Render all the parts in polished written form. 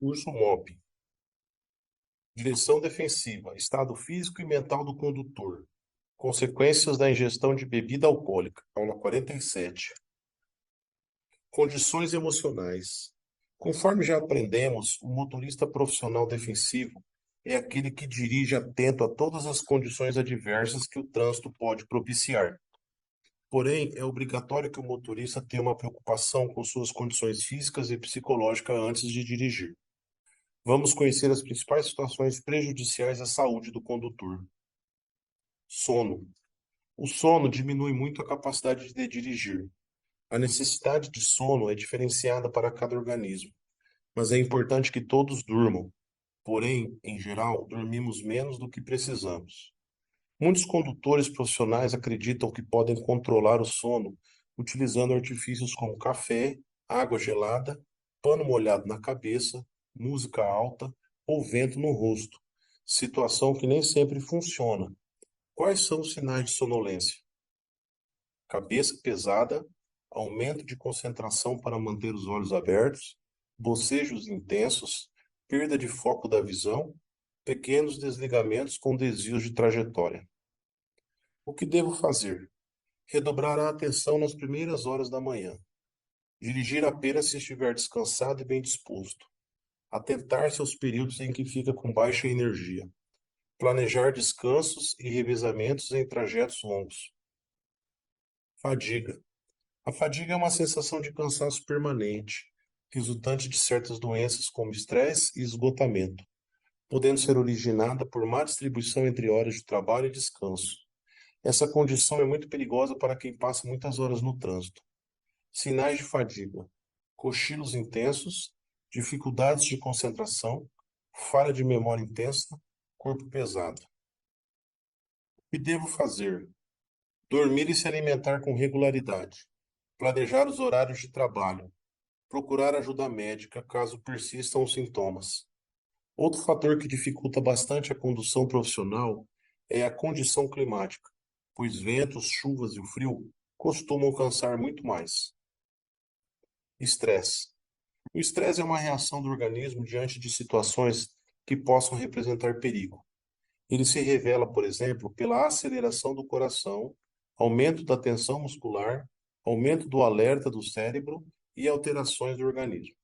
Curso MOP. Direção defensiva, estado físico e mental do condutor. Consequências da ingestão de bebida alcoólica. Aula 47. Condições emocionais. Conforme já aprendemos, o motorista profissional defensivo é aquele que dirige atento a todas as condições adversas que o trânsito pode propiciar. Porém, é obrigatório que o motorista tenha uma preocupação com suas condições físicas e psicológicas antes de dirigir. Vamos conhecer as principais situações prejudiciais à saúde do condutor. Sono. O sono diminui muito a capacidade de dirigir. A necessidade de sono é diferenciada para cada organismo, mas é importante que todos durmam. Porém, em geral, dormimos menos do que precisamos. Muitos condutores profissionais acreditam que podem controlar o sono utilizando artifícios como café, água gelada, pano molhado na cabeça, música alta ou vento no rosto, situação que nem sempre funciona. Quais são os sinais de sonolência? Cabeça pesada, aumento de concentração para manter os olhos abertos, bocejos intensos, perda de foco da visão, pequenos desligamentos com desvios de trajetória. O que devo fazer? Redobrar a atenção nas primeiras horas da manhã. Dirigir apenas se estiver descansado e bem disposto. Atentar-se aos períodos em que fica com baixa energia. Planejar descansos e revezamentos em trajetos longos. Fadiga. A fadiga é uma sensação de cansaço permanente, resultante de certas doenças como estresse e esgotamento, podendo ser originada por má distribuição entre horas de trabalho e descanso. Essa condição é muito perigosa para quem passa muitas horas no trânsito. Sinais de fadiga: cochilos intensos, dificuldades de concentração, falha de memória intensa, corpo pesado. O que devo fazer? Dormir e se alimentar com regularidade. Planejar os horários de trabalho. Procurar ajuda médica caso persistam os sintomas. Outro fator que dificulta bastante a condução profissional é a condição climática, pois ventos, chuvas e o frio costumam cansar muito mais. Estresse. O estresse é uma reação do organismo diante de situações que possam representar perigo. Ele se revela, por exemplo, pela aceleração do coração, aumento da tensão muscular, aumento do alerta do cérebro e alterações do organismo.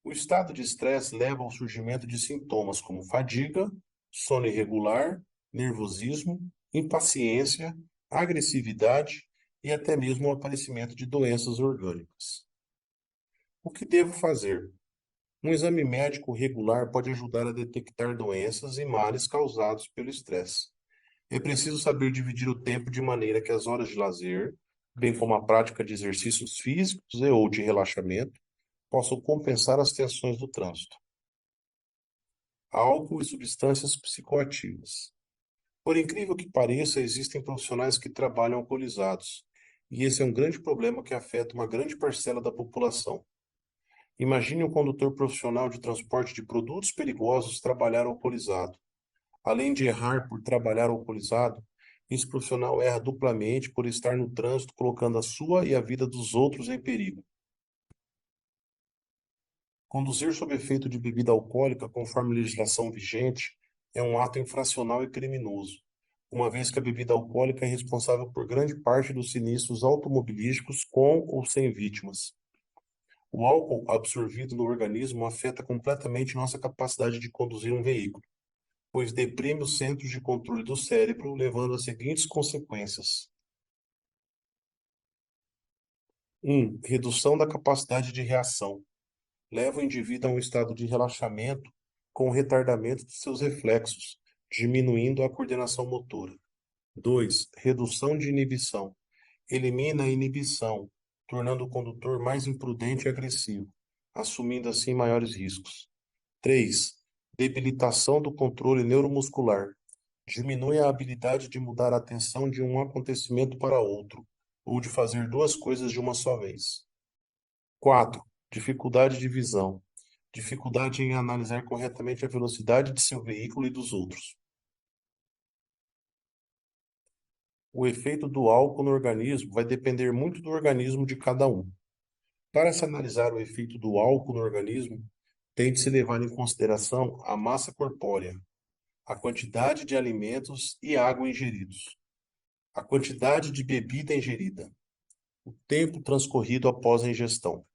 O estado de estresse leva ao surgimento de sintomas como fadiga, sono irregular, nervosismo, impaciência, agressividade e até mesmo o aparecimento de doenças orgânicas. O que devo fazer? Um exame médico regular pode ajudar a detectar doenças e males causados pelo estresse. É preciso saber dividir o tempo de maneira que as horas de lazer, bem como a prática de exercícios físicos e ou de relaxamento, possam compensar as tensões do trânsito. Álcool e substâncias psicoativas. Por incrível que pareça, existem profissionais que trabalham alcoolizados, e esse é um grande problema que afeta uma grande parcela da população. Imagine um condutor profissional de transporte de produtos perigosos trabalhar alcoolizado. Além de errar por trabalhar alcoolizado, esse profissional erra duplamente por estar no trânsito colocando a sua e a vida dos outros em perigo. Conduzir sob efeito de bebida alcoólica, conforme legislação vigente, é um ato infracional e criminoso, uma vez que a bebida alcoólica é responsável por grande parte dos sinistros automobilísticos com ou sem vítimas. O álcool absorvido no organismo afeta completamente nossa capacidade de conduzir um veículo, pois deprime os centros de controle do cérebro, levando às seguintes consequências. 1. Redução da capacidade de reação. Leva o indivíduo a um estado de relaxamento com o retardamento de seus reflexos, diminuindo a coordenação motora. 2. Redução de inibição. Elimina a inibição, tornando o condutor mais imprudente e agressivo, assumindo assim maiores riscos. 3. Debilitação do controle neuromuscular. Diminui a habilidade de mudar a atenção de um acontecimento para outro, ou de fazer duas coisas de uma só vez. 4. Dificuldade de visão. Dificuldade em analisar corretamente a velocidade de seu veículo e dos outros. O efeito do álcool no organismo vai depender muito do organismo de cada um. Para se analisar o efeito do álcool no organismo, tem de se levar em consideração a massa corpórea, a quantidade de alimentos e água ingeridos, a quantidade de bebida ingerida, o tempo transcorrido após a ingestão.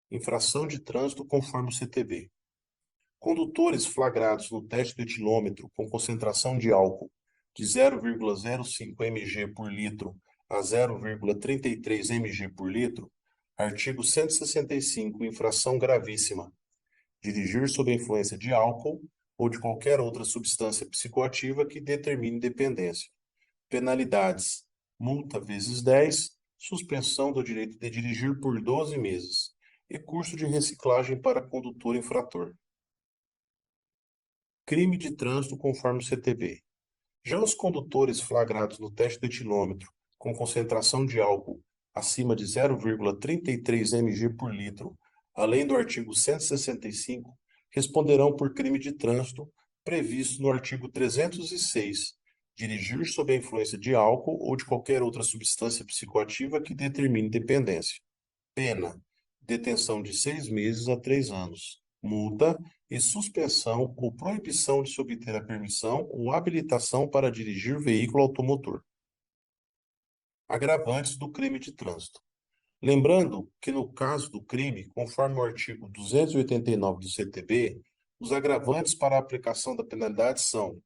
Infração de trânsito conforme o CTB. Condutores flagrados no teste do etilômetro com concentração de álcool de 0,05 mg por litro a 0,33 mg por litro, artigo 165, infração gravíssima. Dirigir sob a influência de álcool ou de qualquer outra substância psicoativa que determine dependência. Penalidades: multa vezes 10, suspensão do direito de dirigir por 12 meses e curso de reciclagem para condutor infrator. Crime de trânsito conforme o CTB. Já os condutores flagrados no teste do etilômetro com concentração de álcool acima de 0,33 mg por litro, além do artigo 165, responderão por crime de trânsito previsto no artigo 306, dirigir sob a influência de álcool ou de qualquer outra substância psicoativa que determine dependência. Pena: detenção de 6 meses a 3 anos. Multa e suspensão ou proibição de se obter a permissão ou habilitação para dirigir veículo automotor. Agravantes do crime de trânsito. Lembrando que no caso do crime, conforme o artigo 289 do CTB, os agravantes para a aplicação da penalidade são: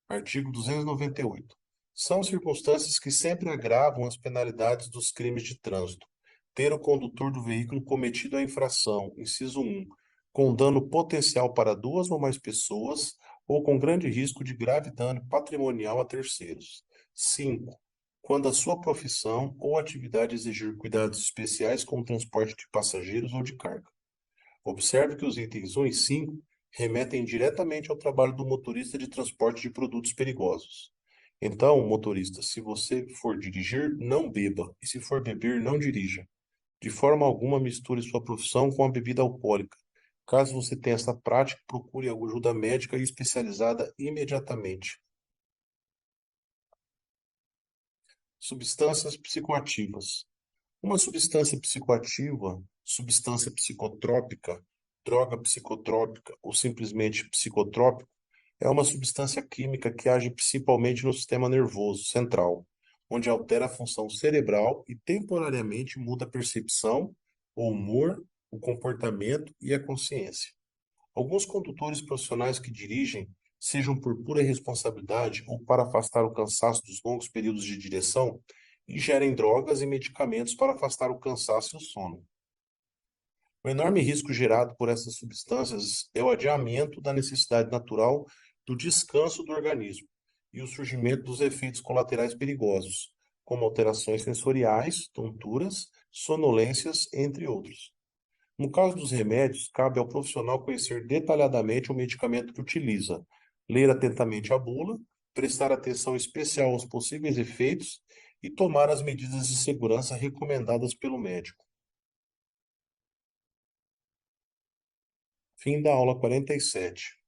artigo 298. São circunstâncias que sempre agravam as penalidades dos crimes de trânsito: ter o condutor do veículo cometido a infração, inciso 1, com dano potencial para duas ou mais pessoas ou com grande risco de grave dano patrimonial a terceiros. 5. Quando a sua profissão ou atividade exigir cuidados especiais com o transporte de passageiros ou de carga. Observe que os itens 1 e 5 remetem diretamente ao trabalho do motorista de transporte de produtos perigosos. Então, motorista, se você for dirigir, não beba, e se for beber, não dirija. De forma alguma misture sua profissão com a bebida alcoólica. Caso você tenha essa prática, procure ajuda médica e especializada imediatamente. Substâncias psicoativas. Uma substância psicoativa, substância psicotrópica, droga psicotrópica ou simplesmente psicotrópico é uma substância química que age principalmente no sistema nervoso central, onde altera a função cerebral e temporariamente muda a percepção, o humor, o comportamento e a consciência. Alguns condutores profissionais que dirigem, sejam por pura irresponsabilidade ou para afastar o cansaço dos longos períodos de direção, ingerem drogas e medicamentos para afastar o cansaço e o sono. O enorme risco gerado por essas substâncias é o adiamento da necessidade natural do descanso do organismo e o surgimento dos efeitos colaterais perigosos, como alterações sensoriais, tonturas, sonolências, entre outros. No caso dos remédios, cabe ao profissional conhecer detalhadamente o medicamento que utiliza, ler atentamente a bula, prestar atenção especial aos possíveis efeitos e tomar as medidas de segurança recomendadas pelo médico. Fim da aula 47.